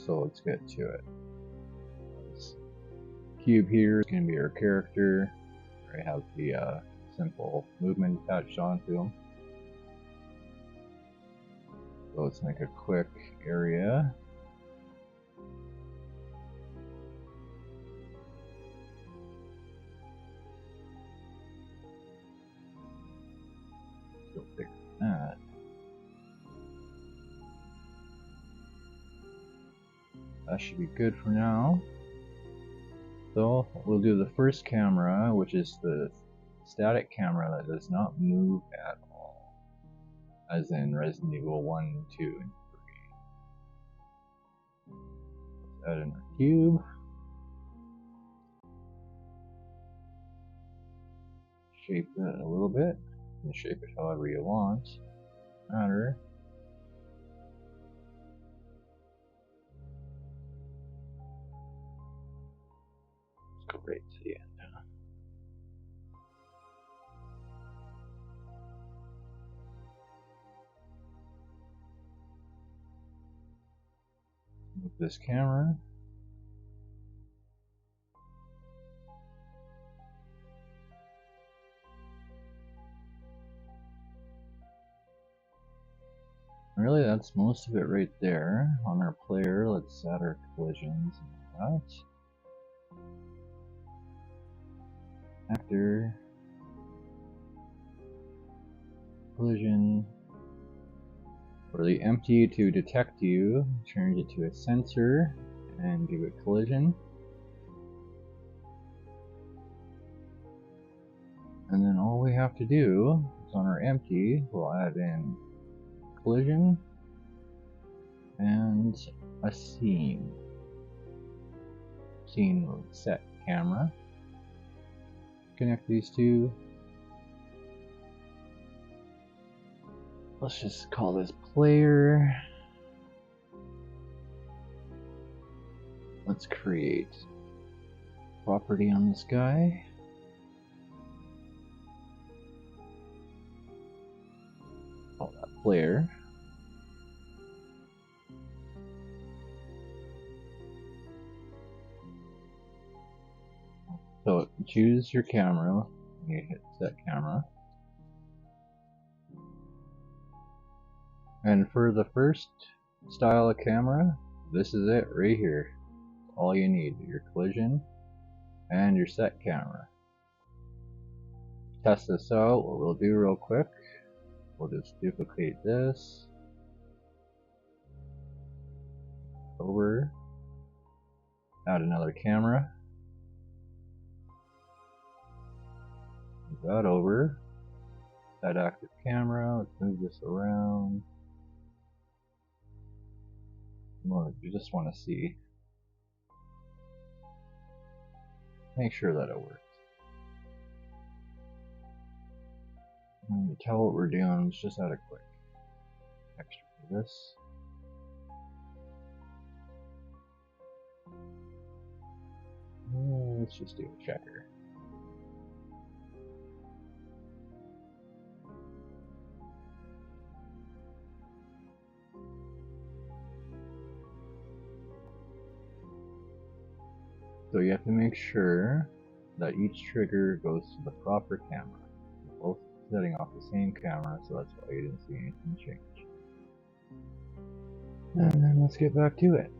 so let's get to it. This cube here is going to be our character. I have the simple movement attached onto him. So let's make a quick area. Let's go fix that. That should be good for now. So we'll do the first camera, which is the static camera that does not move at all, as in Resident Evil 1, 2, and 3. Let's add in our cube. Shape that a little bit. You can shape it however you want. Doesn't matter. Let's go right to the end. Move this camera. Really, that's most of it right there. On our player, let's add our collisions and that. Actor. Collision. For the empty to detect you, change it to a sensor and give it collision. And then all we have to do is on our empty, we'll add in collision and a scene. Scene will set camera. Connect these two. Let's just call this player. Let's create property on this guy. Call that player. So choose your camera. You hit set camera. And for the first style of camera, this is it right here. All you need, your collision and your set camera. Test this out. What we'll do real quick, we'll just duplicate this over, add another camera, move that over, add active camera. Let's move this around. Well, you just want to see, make sure that it works. And to tell what we're doing, let's just add a quick extra for this. Let's just do a checker. So you have to make sure that each trigger goes to the proper camera. We're both setting off the same camera, so that's why you didn't see anything change. And then let's get back to it.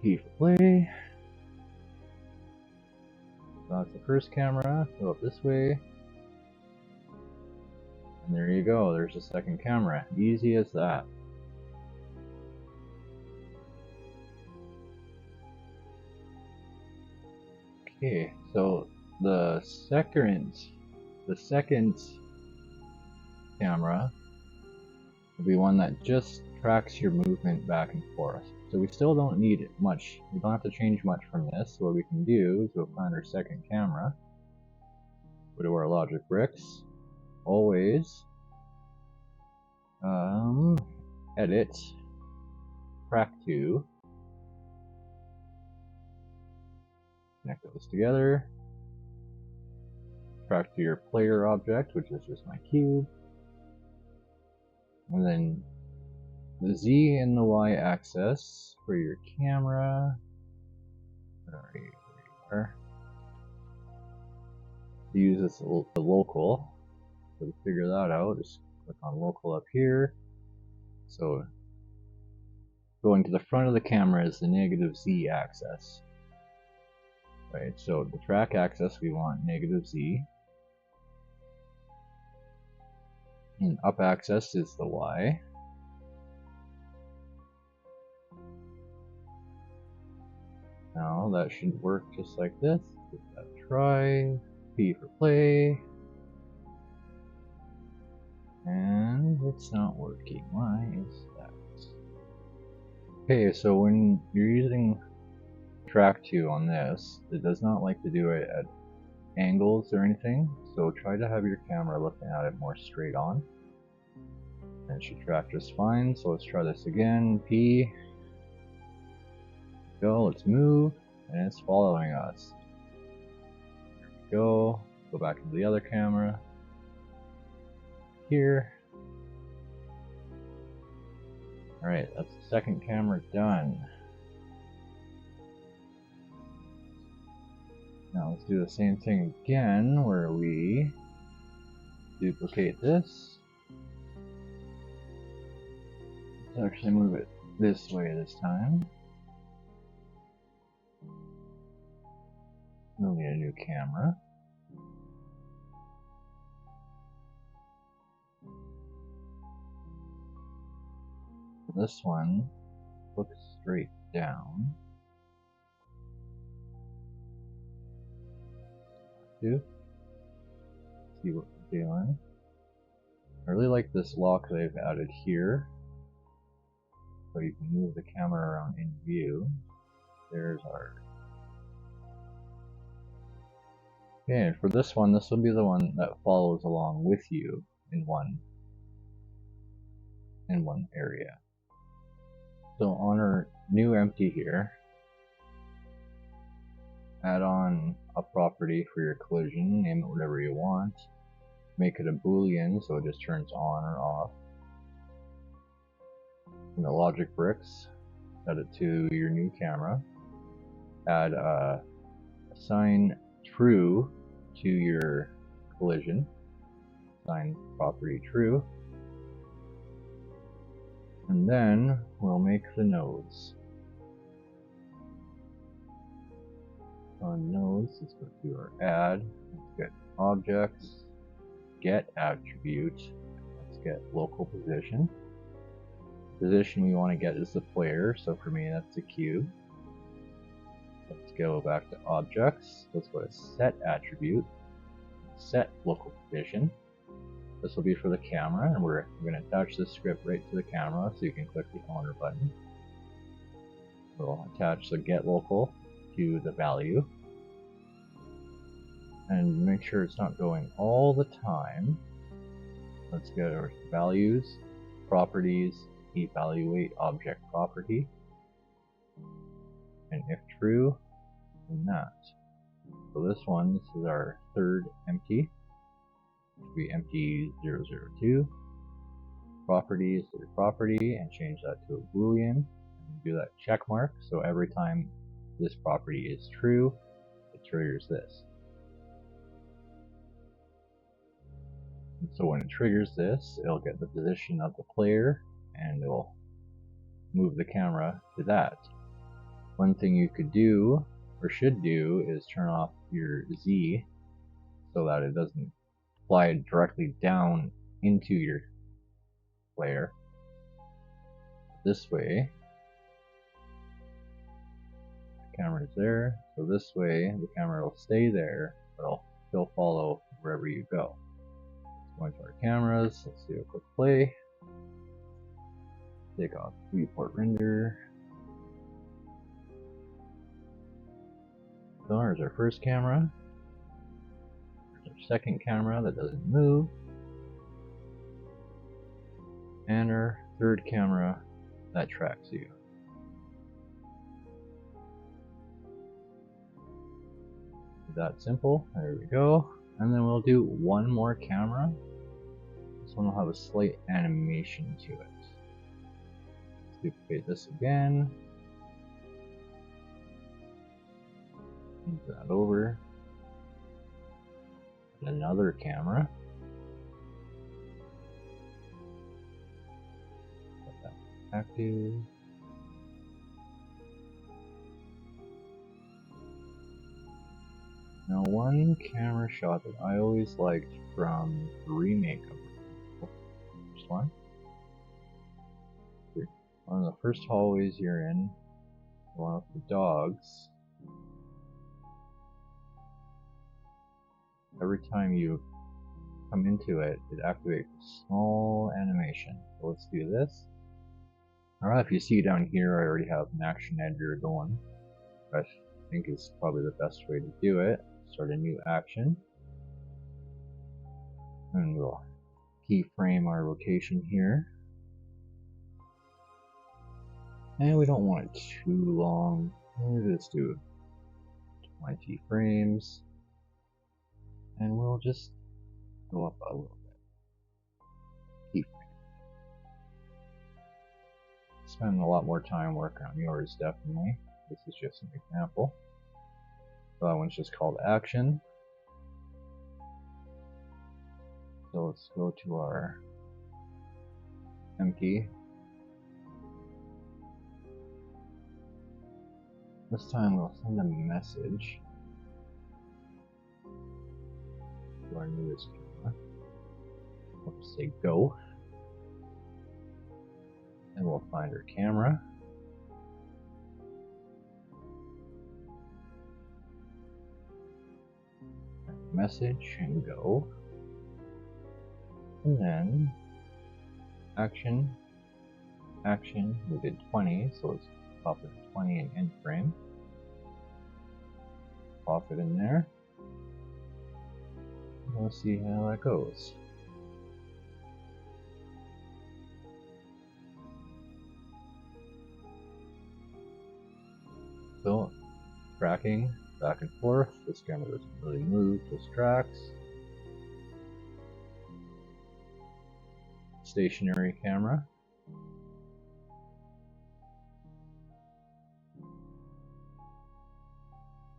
Key for play. So that's the first camera. Go up this way. And there you go. There's the second camera. Easy as that. Okay, so the second camera will be one that just tracks your movement back and forth. So we still don't need much. We don't have to change much from this. So what we can do is we'll find our second camera. Go to our logic bricks. Always edit track to. Connect those together. Track to your player object, which is just my cube. And then the Z and the Y axis for your camera. Where are you? There you are. Use this the local. So to figure that out, just click on local up here. So going to the front of the camera is the negative Z axis. Right, so the track axis we want negative Z. And up axis is the Y. Now that should work just like this. Give that a try. P for play. And it's not working. Why is that? Okay, so when you're using track 2 on this, it does not like to do it at angles or anything. So try to have your camera looking at it more straight on. And it should track just fine. So let's try this again. P. Go, let's move. And it's following us. There we go. Go back into the other camera. Here. Alright, that's the second camera done. Now let's do the same thing again, where we duplicate this. Let's actually move it this way this time. We'll need a new camera. This one looks straight down. See what we're doing. I really like this lock they've added here, so you can move the camera around in view. There's our. Okay, and for this one, this will be the one that follows along with you in one area. So on our new empty here, add on a property for your collision, name it whatever you want. Make it a boolean so it just turns on or off. And the logic bricks, set it to your new camera. Add assign true to your collision. Assign property true. And then we'll make the nodes. On nodes, let's go to our add. Let's get objects, get attribute. Let's get local position. Position we want to get is the player, so for me that's the cube. Let's go back to objects. Let's go to set attribute, set local position. This will be for the camera, and we're going to attach this script right to the camera, so you can click the owner button. We'll attach the get local to the value, and make sure it's not going all the time. Let's go to our values, properties, evaluate object property, and if true, then that. So this is our third empty. We empty 002 properties to the property and change that to a boolean, and do that check mark, so every time this property is true, it triggers this. And so when it triggers this, it'll get the position of the player and it'll move the camera to that. One thing you could do or should do is turn off your Z so that it doesn't fly directly down into your player. This way, the camera is there, so this way the camera will stay there, but it'll still follow wherever you go. Let's go into our cameras, let's do a quick play. Take off viewport render. So there's our first camera. There's our second camera that doesn't move. And our third camera that tracks you. That simple. There we go. And then we'll do one more camera. This one will have a slight animation to it. Duplicate this again. Move that over. And another camera. Put that active. Now, one camera shot that I always liked from the remake of the first one. One of the first hallways you're in, one of the dogs. Every time you come into it, it activates a small animation. So let's do this. Alright, if you see down here, I already have an action editor going. I think is probably the best way to do it. Start a new action. And we'll keyframe our location here. And we don't want it too long. We'll just do 20 frames. And we'll just go up a little bit. Keyframe. Spend a lot more time working on yours, definitely. This is just an example. So that one's just called action. So let's go to our empty. This time we'll send a message to our newest camera. We'll just say go. And we'll find our camera. Message and go. And then action, action, we did 20, so let's pop it 20 in end frame. Pop it in there. We'll see how that goes. So, tracking back and forth. This camera doesn't really move, just tracks. Stationary camera.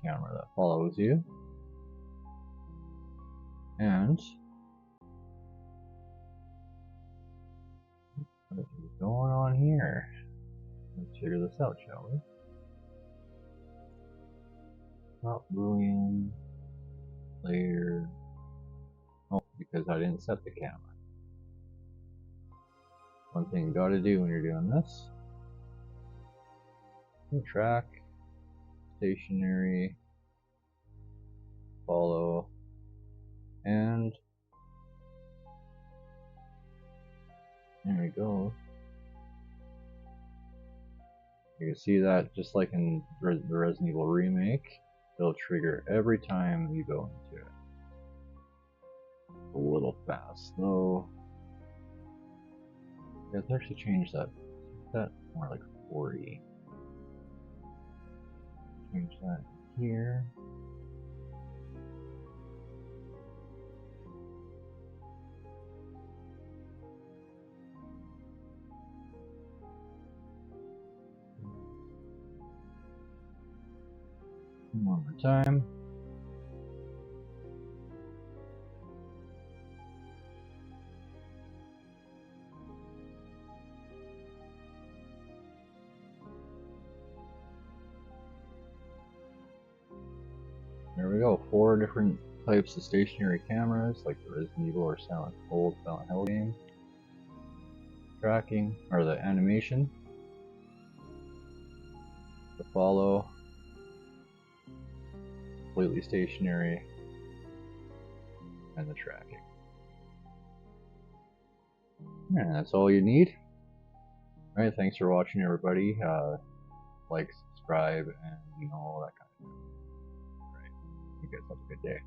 Camera that follows you. And what is going on here? Let's figure this out, shall we? Not Boolean layer. Oh, because I didn't set the camera. One thing you gotta do when you're doing this. Track, stationary, follow, and there we go. You can see that just like in the Resident Evil remake, it'll trigger every time you go into it. A little fast though. Yeah, let's actually change that. That more like 40. Change that here. One more time. There we go, 4 different types of stationary cameras, like the Resident Evil or old Silent Hill game. Tracking, or the animation. The follow. Completely stationary. And the tracking. And that's all you need. Alright, thanks for watching everybody. Like, subscribe, and all that kind of thing. Alright, you guys have a good day.